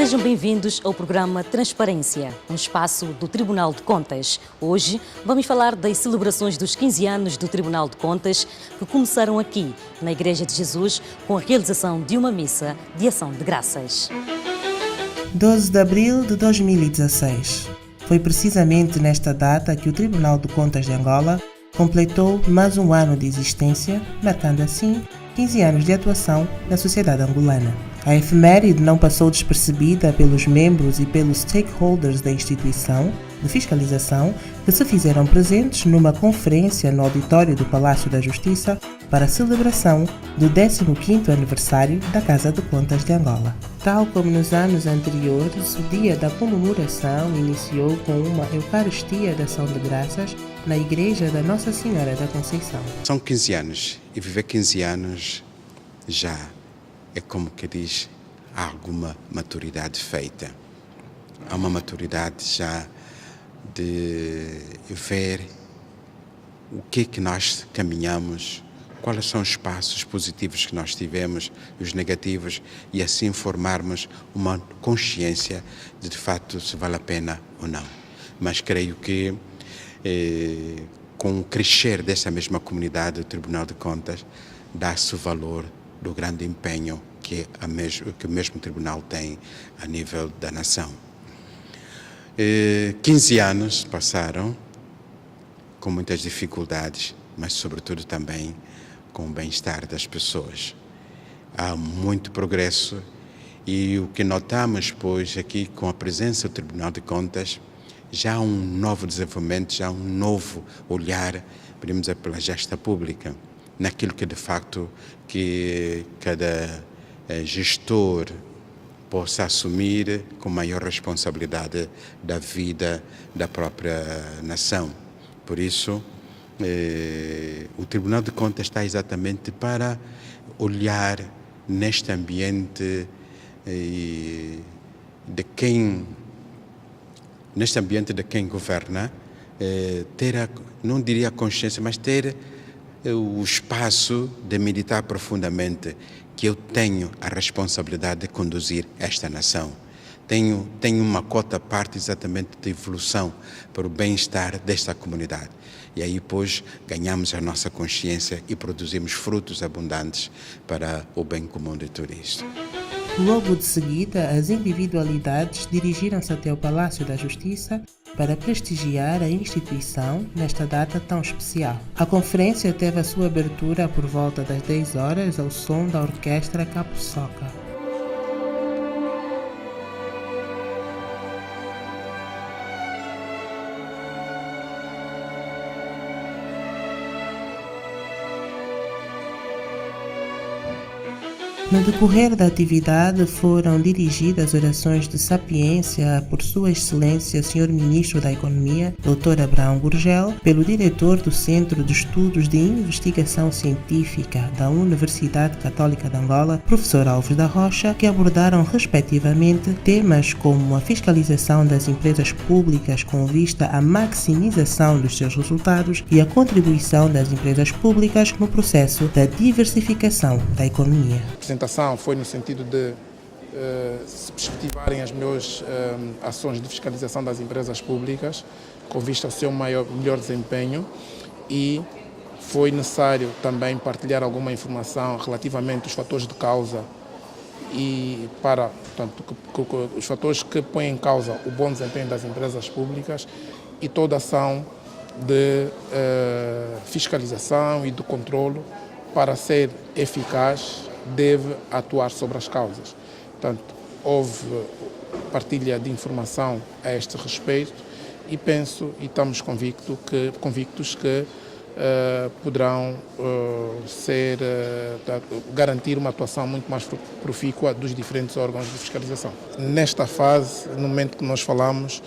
Sejam bem-vindos ao programa Transparência, um espaço do Tribunal de Contas. Hoje vamos falar das celebrações dos 15 anos do Tribunal de Contas que começaram aqui, na Igreja de Jesus, com a realização de uma missa de ação de graças. 12 de abril de 2016. Foi precisamente nesta data que o Tribunal de Contas de Angola completou mais um ano de existência, marcando assim 15 anos de atuação na sociedade angolana. A efeméride não passou despercebida pelos membros e pelos stakeholders da instituição de fiscalização que se fizeram presentes numa conferência no auditório do Palácio da Justiça para a celebração do 15º aniversário da Casa de Contas de Angola. Tal como nos anos anteriores, o dia da comemoração iniciou com uma Eucaristia de Ação de Graças na Igreja da Nossa Senhora da Conceição. São 15 anos e viver 15 anos já é como que diz, há alguma maturidade feita. Há uma maturidade já de ver o que nós caminhamos, quais são os passos positivos que nós tivemos, os negativos, e assim formarmos uma consciência de fato se vale a pena ou não. Mas creio que com o crescer dessa mesma comunidade, o Tribunal de Contas dá-se o valor do grande empenho que o mesmo tribunal tem a nível da nação. 15 anos passaram com muitas dificuldades, mas sobretudo também com o bem-estar das pessoas. Há muito progresso e o que notamos, pois, aqui com a presença do Tribunal de Contas, já há um novo desenvolvimento, já há um novo olhar, podemos dizer, pela gestão pública, naquilo que de facto que cada gestor possa assumir com maior responsabilidade da vida da própria nação. Por isso, o Tribunal de Contas está exatamente para olhar neste ambiente de quem governa, ter, não diria consciência, mas ter o espaço de meditar profundamente que eu tenho a responsabilidade de conduzir esta nação. Tenho uma cota à parte exatamente de evolução para o bem-estar desta comunidade. E aí, pois, ganhamos a nossa consciência e produzimos frutos abundantes para o bem comum de tudo isto. Logo de seguida, as individualidades dirigiram-se até o Palácio da Justiça para prestigiar a instituição nesta data tão especial. A conferência teve a sua abertura por volta das 10 horas ao som da Orquestra Capo-Soca. No decorrer da atividade foram dirigidas orações de sapiência por Sua Excelência Sr. Ministro da Economia, Dr. Abrão Gurgel, pelo diretor do Centro de Estudos de Investigação Científica da Universidade Católica de Angola, Professor Alves da Rocha, que abordaram respectivamente temas como a fiscalização das empresas públicas com vista à maximização dos seus resultados e a contribuição das empresas públicas no processo da diversificação da economia. A apresentação foi no sentido de se perspectivarem as melhores ações de fiscalização das empresas públicas com vista ao seu melhor desempenho, e foi necessário também partilhar alguma informação relativamente aos fatores de causa e os fatores que põem em causa o bom desempenho das empresas públicas, e toda ação de fiscalização e de controlo, para ser eficaz, deve atuar sobre as causas. Portanto, houve partilha de informação a este respeito e penso e estamos convictos que poderão garantir uma atuação muito mais profícua dos diferentes órgãos de fiscalização. Nesta fase, no momento que nós falamos,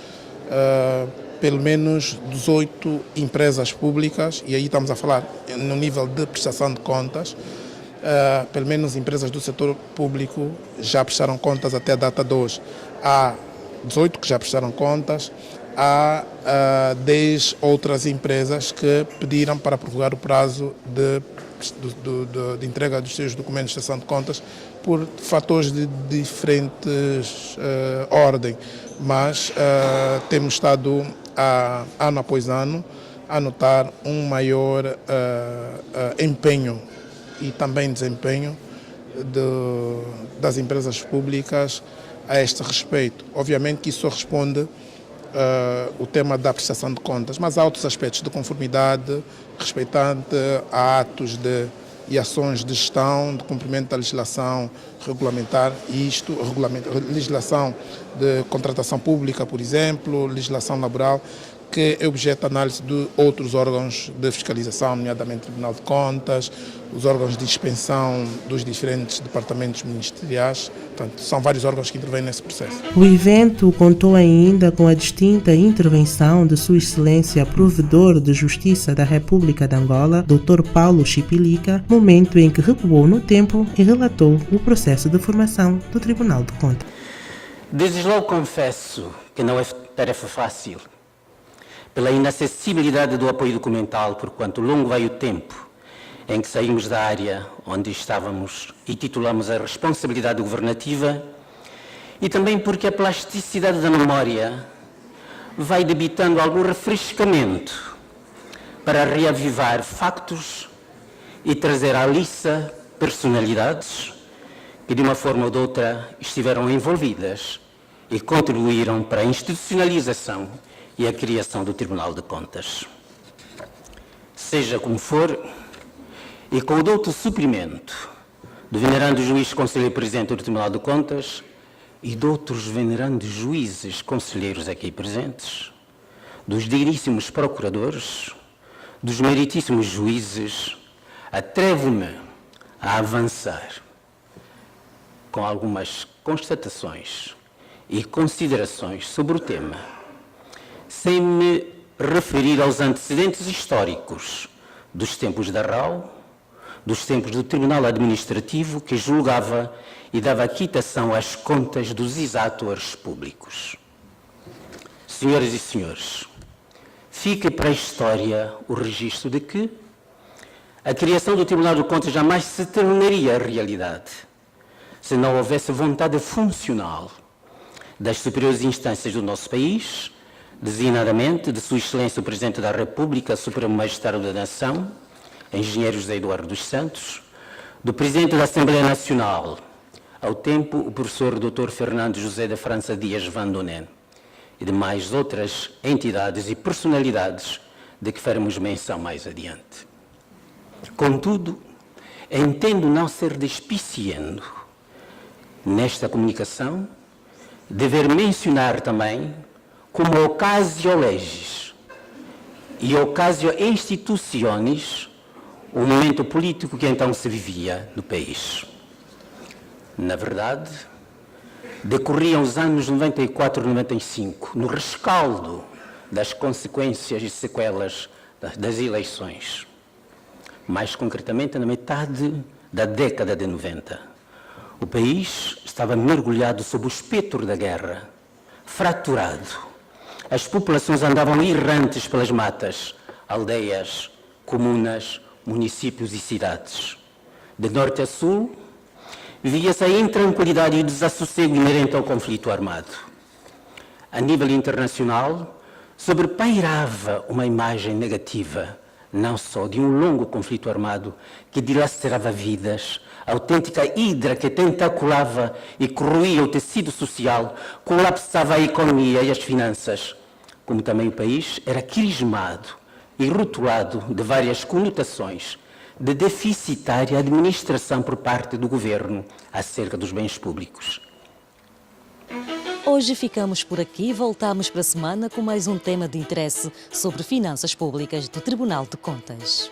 pelo menos 18 empresas públicas, e aí estamos a falar no nível de prestação de contas, pelo menos empresas do setor público já prestaram contas até a data de hoje. Há 18 que já prestaram contas, há 10 outras empresas que pediram para prorrogar o prazo de de entrega dos seus documentos de prestação de contas por fatores de diferentes ordem, mas temos estado, ano após ano, a notar um maior empenho e também desempenho das empresas públicas a este respeito. Obviamente que isso responde o tema da prestação de contas, mas há outros aspectos de conformidade respeitante a atos e ações de gestão, de cumprimento da legislação regulamentar, legislação de contratação pública, por exemplo, legislação laboral, que é objeto de análise de outros órgãos de fiscalização, nomeadamente o Tribunal de Contas, os órgãos de inspeção dos diferentes departamentos ministeriais. Portanto, são vários órgãos que intervêm nesse processo. O evento contou ainda com a distinta intervenção de Sua Excelência Provedor de Justiça da República de Angola, Dr. Paulo Chipilica, momento em que recuou no tempo e relatou o processo de formação do Tribunal de Contas. Desde logo confesso que não é tarefa fácil, pela inacessibilidade do apoio documental, porquanto longo vai o tempo em que saímos da área onde estávamos e titulamos a responsabilidade governativa, e também porque a plasticidade da memória vai debitando algum refrescamento para reavivar factos e trazer à liça personalidades que, de uma forma ou de outra, estiveram envolvidas e contribuíram para a institucionalização e a criação do Tribunal de Contas. Seja como for, e com o douto suprimento do venerando juiz conselheiro presidente do Tribunal de Contas e de outros venerandos juízes conselheiros aqui presentes, dos digníssimos procuradores, dos meritíssimos juízes, atrevo-me a avançar com algumas constatações e considerações sobre o tema, sem me referir aos antecedentes históricos dos tempos da RAU, dos tempos do Tribunal Administrativo, que julgava e dava quitação às contas dos exatores públicos. Senhoras e senhores, fica para a história o registro de que a criação do Tribunal de Contas jamais se tornaria realidade se não houvesse vontade funcional das superiores instâncias do nosso país, designadamente de Sua Excelência o Presidente da República, Supremo Magistrado da Nação, Engenheiro José Eduardo dos Santos, do Presidente da Assembleia Nacional, ao tempo o professor Dr. Fernando José da França Dias Van Donen, e de mais outras entidades e personalidades de que faremos menção mais adiante. Contudo, entendo não ser despiciando nesta comunicação dever mencionar também como ocasio legis e ocasio institutionis o momento político que então se vivia no país. Na verdade, decorriam os anos 94 e 95, no rescaldo das consequências e sequelas das eleições. Mais concretamente, na metade da década de 90. O país estava mergulhado sob o espectro da guerra, fraturado. As populações andavam errantes pelas matas, aldeias, comunas, municípios e cidades. De norte a sul, vivia-se a intranquilidade e o desassossego inerente ao conflito armado. A nível internacional, sobrepairava uma imagem negativa, não só de um longo conflito armado que dilacerava vidas, autêntica hidra que tentaculava e corroía o tecido social, colapsava a economia e as finanças, como também o país era crismado e rotulado de várias conotações de deficitária administração por parte do governo acerca dos bens públicos. Hoje ficamos por aqui e voltamos para a semana com mais um tema de interesse sobre finanças públicas do Tribunal de Contas.